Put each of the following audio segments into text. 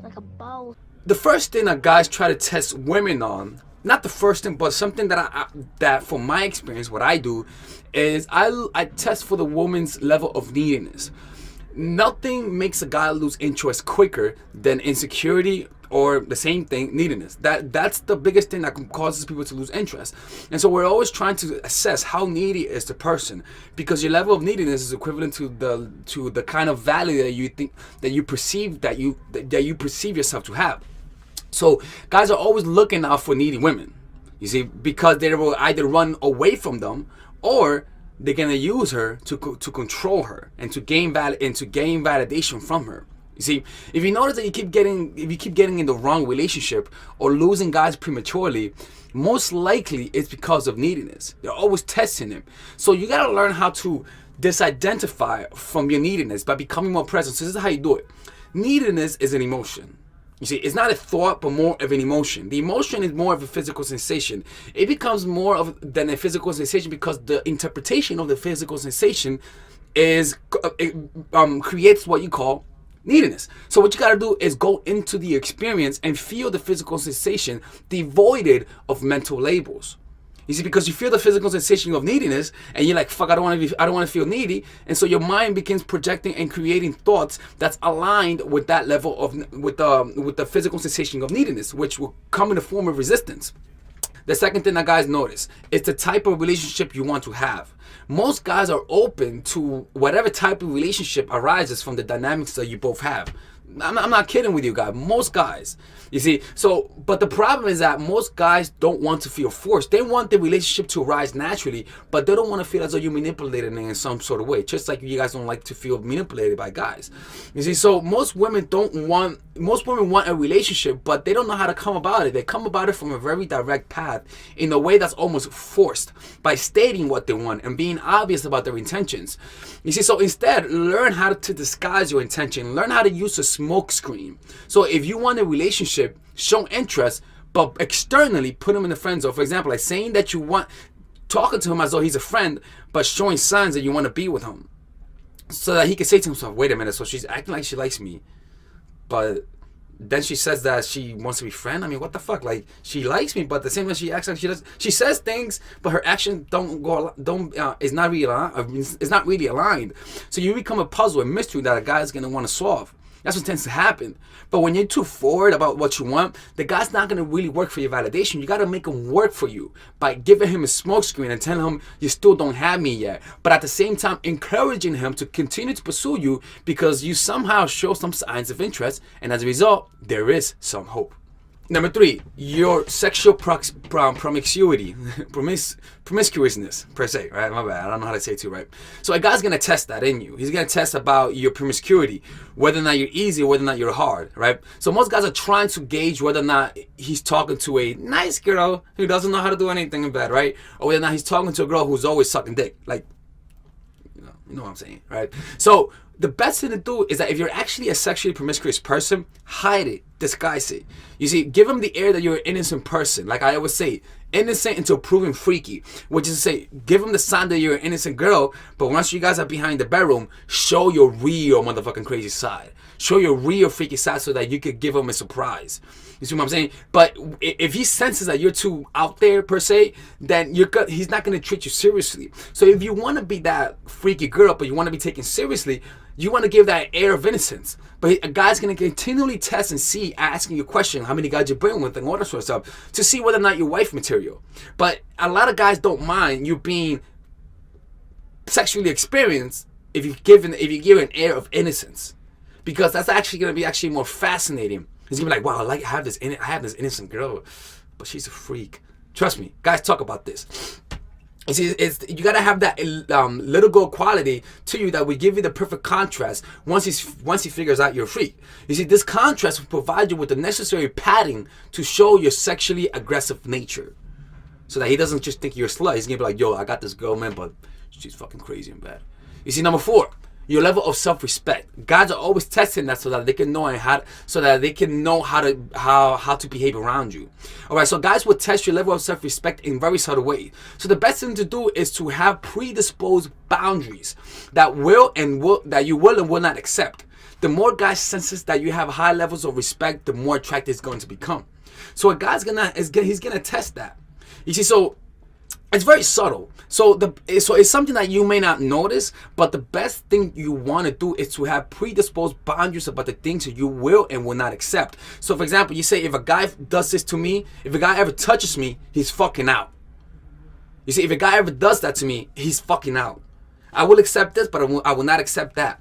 like a boss. The first thing that guys try to test women on, not the first thing, but something that that from my experience, what I do is I test for the woman's level of neediness. Nothing makes a guy lose interest quicker than insecurity, or the same thing, neediness. That's the biggest thing that causes people to lose interest. And so we're always trying to assess how needy is the person, because your level of neediness is equivalent to the kind of value that you think, that you perceive, that you perceive yourself to have. So guys are always looking out for needy women, you see, because they will either run away from them, or they're gonna use her to control her and to gain validation from her. You see, if you notice that you keep getting in the wrong relationship or losing guys prematurely, most likely it's because of neediness. They're always testing him. So you gotta learn how to disidentify from your neediness by becoming more present. So this is how you do it. Neediness is an emotion. You see, it's not a thought, but more of an emotion. The emotion is more of a physical sensation. It becomes more than a physical sensation because the interpretation of the physical sensation creates what you call neediness. So what you got to do is go into the experience and feel the physical sensation devoided of mental labels. You see, because you feel the physical sensation of neediness, and you're like, "Fuck, I don't want to feel needy," and so your mind begins projecting and creating thoughts that's aligned with that level of with the physical sensation of neediness, which will come in the form of resistance. The second thing that guys notice is the type of relationship you want to have. Most guys are open to whatever type of relationship arises from the dynamics that you both have. I'm not kidding with you guys. Most guys, you see. So, but the problem is that most guys don't want to feel forced. They want the relationship to arise naturally, but they don't want to feel as though you're manipulating it in some sort of way. Just like you guys don't like to feel manipulated by guys. You see. So most women want a relationship, but they don't know how to come about it. They come about it from a very direct path, in a way that's almost forced, by stating what they want and being obvious about their intentions. You see. So instead, learn how to disguise your intention. Learn how to use a smoke screen. So if you want a relationship, show interest, but externally put him in the friend zone. For example, like saying that you want, talking to him as though he's a friend, but showing signs that you want to be with him, so that he can say to himself, "Wait a minute, so she's acting like she likes me, but then she says that she wants to be friend. I mean, what the fuck? Like, she likes me, but at the same time she acts like she does. She says things, but her action is not really aligned. So you become a puzzle, a mystery that a guy's gonna want to solve. That's what tends to happen. But when you're too forward about what you want, the guy's not going to really work for your validation. You got to make him work for you by giving him a smokescreen and telling him you still don't have me yet. But at the same time, encouraging him to continue to pursue you because you somehow show some signs of interest. And as a result, there is some hope. Number 3, your sexual promiscuity, promiscuousness per se, right? My bad, I don't know how to say it too right. So a guy's gonna test that in you. He's gonna test about your promiscuity, whether or not you're easy or whether or not you're hard, right? So most guys are trying to gauge whether or not he's talking to a nice girl who doesn't know how to do anything in bed, right? Or whether or not he's talking to a girl who's always sucking dick, like, you know what I'm saying, right? So the best thing to do is that if you're actually a sexually promiscuous person, hide it, disguise it. You see, give them the air that you're an innocent person. Like I always say, innocent until proven freaky, which is to say, give them the sign that you're an innocent girl, but once you guys are behind the bedroom, show your real motherfucking crazy side. Show your real freaky side so that you could give him a surprise. You see what I'm saying? But if he senses that you're too out there per se, then he's not going to treat you seriously. So if you want to be that freaky girl, but you want to be taken seriously, you want to give that air of innocence. But a guy's going to continually test and see, asking you a question, how many guys you bring with and all that sort of stuff, to see whether or not you're wife material. But a lot of guys don't mind you being sexually experienced if you give an air of innocence. Because that's actually going to be more fascinating. He's going to be like, wow, I have this innocent girl, but she's a freak. Trust me, guys talk about this. You see, you got to have that little girl quality to you that will give you the perfect contrast once he figures out you're a freak. You see, this contrast will provide you with the necessary padding to show your sexually aggressive nature. So that he doesn't just think you're a slut. He's going to be like, yo, I got this girl, man, but she's fucking crazy and bad. You see, number 4. Your level of self-respect. Guys are always testing that so that they can know how to behave around you. All right, so guys will test your level of self-respect in very subtle ways. So the best thing to do is to have predisposed boundaries that you will and will not accept. The more guys senses that you have high levels of respect, the more attractive it's going to become. So a guy's he's gonna test that. You see, so it's very subtle. So it's something that you may not notice, but the best thing you want to do is to have predisposed boundaries about the things that you will and will not accept. So for example, you say, if a guy does this to me, if a guy ever touches me, he's fucking out. You see, if a guy ever does that to me, he's fucking out. I will accept this, but I will not accept that.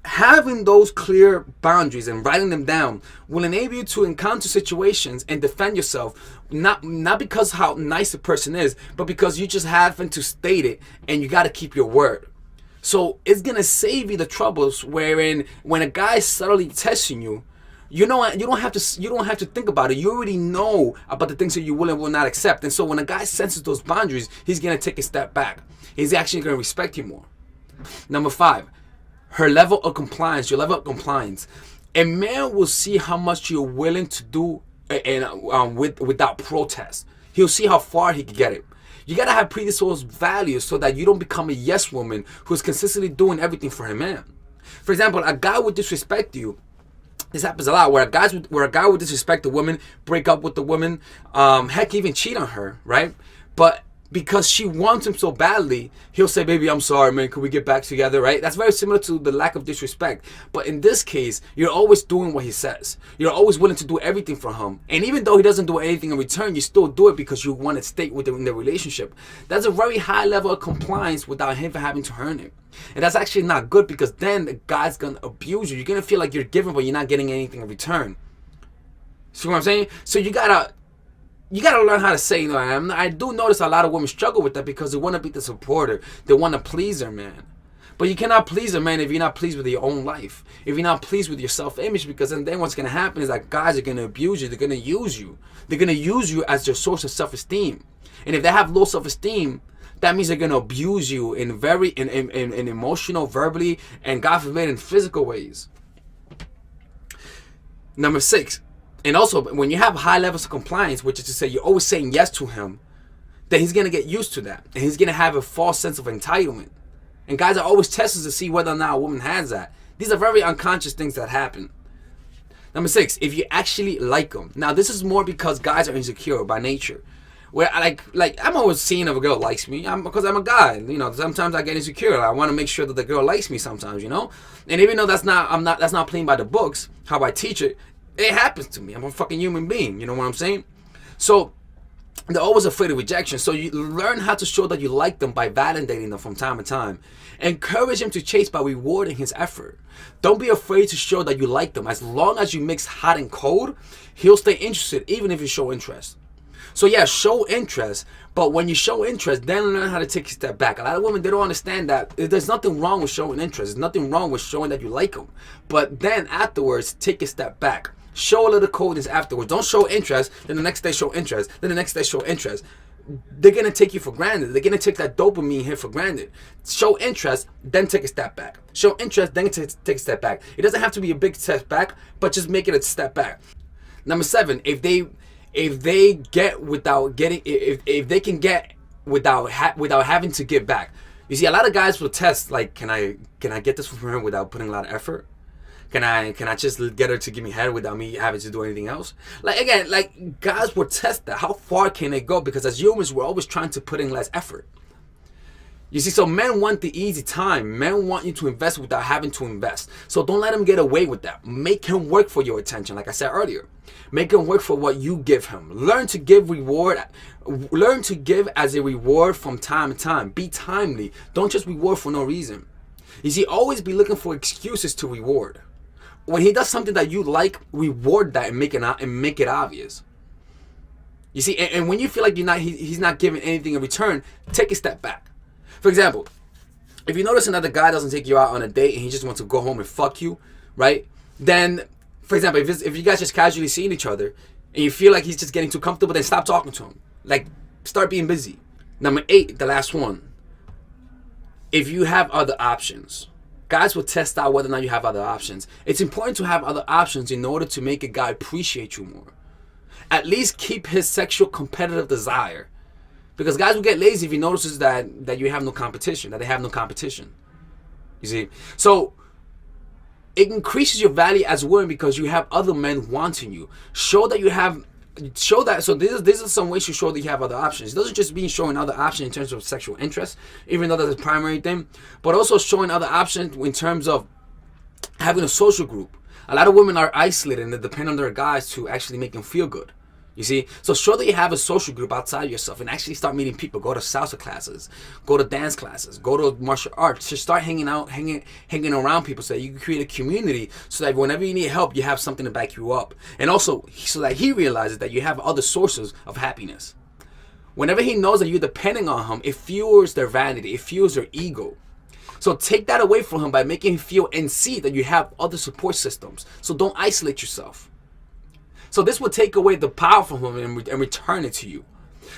Having those clear boundaries and writing them down will enable you to encounter situations and defend yourself, not because how nice the person is, but because you just happen to state it and you got to keep your word. So it's gonna save you the troubles wherein when a guy is subtly testing you, you know what, you don't have to think about it. You already know about the things that you will and will not accept. And so when a guy senses those boundaries, he's gonna take a step back. He's actually gonna respect you more. Number 5. Her level of compliance, your level of compliance. A man will see how much you're willing to do without protest. He'll see how far he can get it. You gotta have predisposed values so that you don't become a yes woman who's consistently doing everything for her man. For example, a guy would disrespect you. This happens a lot, where a guy would disrespect a woman, break up with the woman, heck, even cheat on her, right? But because she wants him so badly, he'll say, baby, I'm sorry, man, can we get back together, right? That's very similar to the lack of disrespect. But in this case, you're always doing what he says. You're always willing to do everything for him. And even though he doesn't do anything in return, you still do it because you want to stay with him in the relationship. That's a very high level of compliance without him having to earn it. And that's actually not good, because then the guy's going to abuse you. You're going to feel like you're giving, but you're not getting anything in return. See what I'm saying? So you gotta learn how to say, you know, I do notice a lot of women struggle with that because they want to be the supporter. They want to please their man. But you cannot please a man if you're not pleased with your own life. If you're not pleased with your self-image, because then what's going to happen is that guys are going to abuse you. They're going to use you. They're going to use you as their source of self-esteem. And if they have low self-esteem, that means they're going to abuse you in emotional, verbally, and God forbid, in physical ways. Number 6. And also, when you have high levels of compliance, which is to say you're always saying yes to him, then he's going to get used to that. And he's going to have a false sense of entitlement. And guys are always testing to see whether or not a woman has that. These are very unconscious things that happen. Number 6, if you actually like them. Now, this is more because guys are insecure by nature. Where I'm always seeing if a girl likes me, because I'm a guy. You know, sometimes I get insecure. I want to make sure that the girl likes me sometimes, you know. And even though that's not playing by the books, how I teach it, it happens to me. I'm a fucking human being. You know what I'm saying? So they're always afraid of rejection. So you learn how to show that you like them by validating them from time to time. Encourage him to chase by rewarding his effort. Don't be afraid to show that you like them. As long as you mix hot and cold, he'll stay interested even if you show interest. So yeah, show interest, but when you show interest, then learn how to take a step back. A lot of women, they don't understand that there's nothing wrong with showing interest. There's nothing wrong with showing that you like them. But then afterwards, take a step back. Show a little coldness afterwards. Don't show interest, then the next day show interest, then the next day show interest. They're going to take you for granted. They're going to take that dopamine hit for granted. Show interest, then take a step back. Show interest, then take a step back. It doesn't have to be a big step back, but just make it a step back. Number 7, if they get without getting, if they can get without having to give back. You see, a lot of guys will test, like, can I get this from her without putting a lot of effort? Can I just get her to give me head without me having to do anything else? Like, again, like, guys will test that. How far can they go? Because as humans, we're always trying to put in less effort. You see, so men want the easy time. Men want you to invest without having to invest. So don't let him get away with that. Make him work for your attention, like I said earlier. Make him work for what you give him. Learn to give reward. Learn to give as a reward from time to time. Be timely. Don't just reward for no reason. You see, always be looking for excuses to reward. When he does something that you like, reward that and make it obvious. You see, and when you feel like he's not giving anything in return, take a step back. For example, if you notice another guy doesn't take you out on a date and he just wants to go home and fuck you, right? Then, for example, if you guys just casually seeing each other and you feel like he's just getting too comfortable, then stop talking to him. Like, start being busy. Number 8, the last one. If you have other options. Guys will test out whether or not you have other options. It's important to have other options in order to make a guy appreciate you more. At least keep his sexual competitive desire. Because guys will get lazy if he notices that you have no competition, that they have no competition. You see? So, It increases your value as a woman because you have other men wanting you. Show that you have, show that. So this is some ways to show that you have other options. It doesn't just mean showing other options in terms of sexual interest, even though that's the primary thing, but also showing other options in terms of having a social group. A lot of women are isolated and they depend on their guys to actually make them feel good. You see? So show that you have a social group outside yourself and actually start meeting people. Go to salsa classes, go to dance classes, go to martial arts. Just start hanging around people so that you can create a community so that whenever you need help, you have something to back you up. And also so that he realizes that you have other sources of happiness. Whenever he knows that you're depending on him, it fuels their vanity, it fuels their ego. So take that away from him by making him feel and see that you have other support systems. So don't isolate yourself. So this will take away the power from him and return it to you.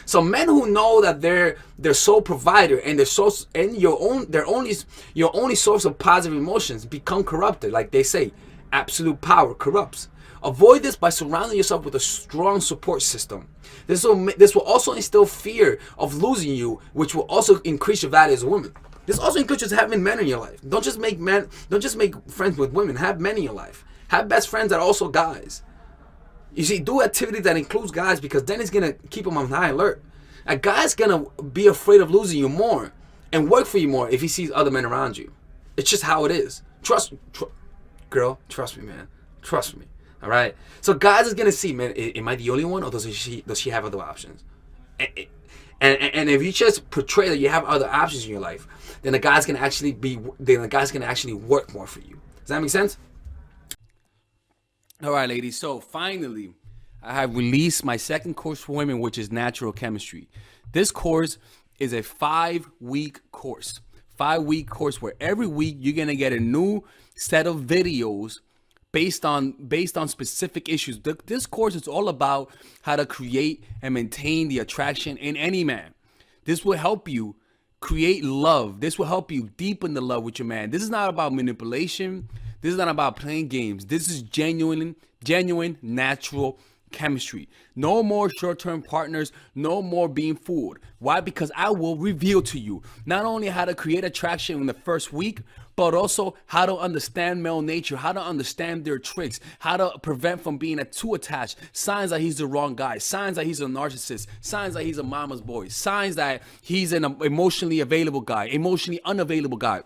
So men who know that they're sole provider and your only source of positive emotions become corrupted. Like they say, absolute power corrupts. Avoid this by surrounding yourself with a strong support system. This will also instill fear of losing you, which will also increase your value as a woman. This also includes having men in your life. Don't just make friends with women. Have men in your life. Have best friends that are also guys. You see, do activity that includes guys because then it's going to keep them on high alert. A guy's going to be afraid of losing you more and work for you more if he sees other men around you. It's just how it is. Girl, trust me, man. Trust me. All right? So guys is going to see, man, am I the only one or does she have other options? And if you just portray that you have other options in your life, then the guy's going to actually work more for you. Does that make sense? All right, ladies. So finally, I have released my second course for women, which is natural chemistry. This course is a 5-week course. 5-week course where every week you're going to get a new set of videos based on specific issues. This course is all about how to create and maintain the attraction in any man. This will help you create love. This will help you deepen the love with your man. This is not about manipulation. This is not about playing games. This is genuine, natural chemistry. No more short-term partners. No more being fooled. Why? Because I will reveal to you not only how to create attraction in the first week, but also how to understand male nature, how to understand their tricks, how to prevent from being too attached, signs that he's the wrong guy, signs that he's a narcissist, signs that he's a mama's boy, signs that he's an emotionally available guy, emotionally unavailable guy.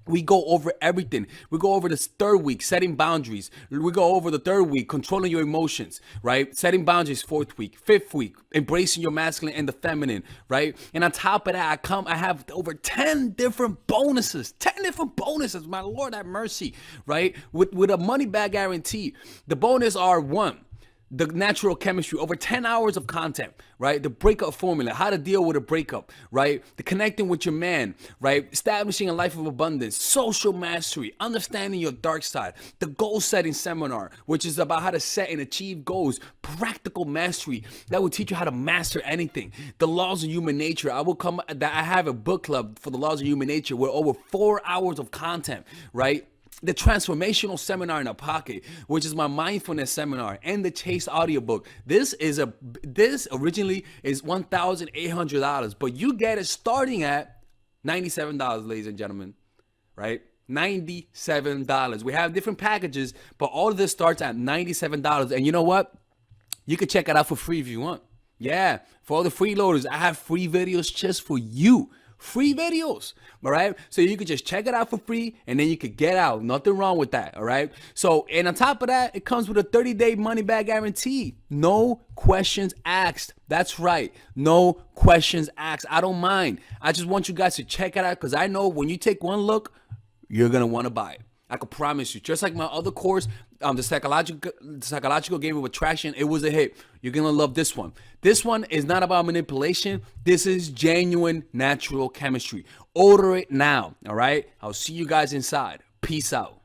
We go over everything. We go over this third week, setting boundaries. We go over the third week, controlling your emotions, right? Setting boundaries, fourth week. Fifth week, embracing your masculine and the feminine, right? And on top of that, I have over 10 different bonuses. 10 different bonuses, my Lord have mercy, right? With a money back guarantee. The bonus are 1, the natural chemistry, over 10 hours of content, right? The breakup formula, how to deal with a breakup, right? The connecting with your man, right? Establishing a life of abundance, social mastery, understanding your dark side, the goal setting seminar, which is about how to set and achieve goals, practical mastery that will teach you how to master anything. The laws of human nature. I have a book club for the laws of human nature with over 4 hours of content, right? The transformational seminar in a pocket, which is my mindfulness seminar, and the Chase audiobook. This originally is $1,800, but you get it starting at $97, ladies and gentlemen, right? $97. We have different packages, but all of this starts at $97. And you know what? You can check it out for free if you want. Yeah, for all the freeloaders, I have free videos just for you. Free videos, all right? So you could just check it out for free and then you could get out. Nothing wrong with that, all right? So, and on top of that, it comes with a 30-day money-back guarantee. No questions asked. That's right. No questions asked. I don't mind. I just want you guys to check it out because I know when you take one look, you're going to want to buy it. I can promise you. Just like my other course, the psychological game of attraction, it was a hit. You're going to love this one. This one is not about manipulation. This is genuine natural chemistry. Order it now, all right? I'll see you guys inside. Peace out.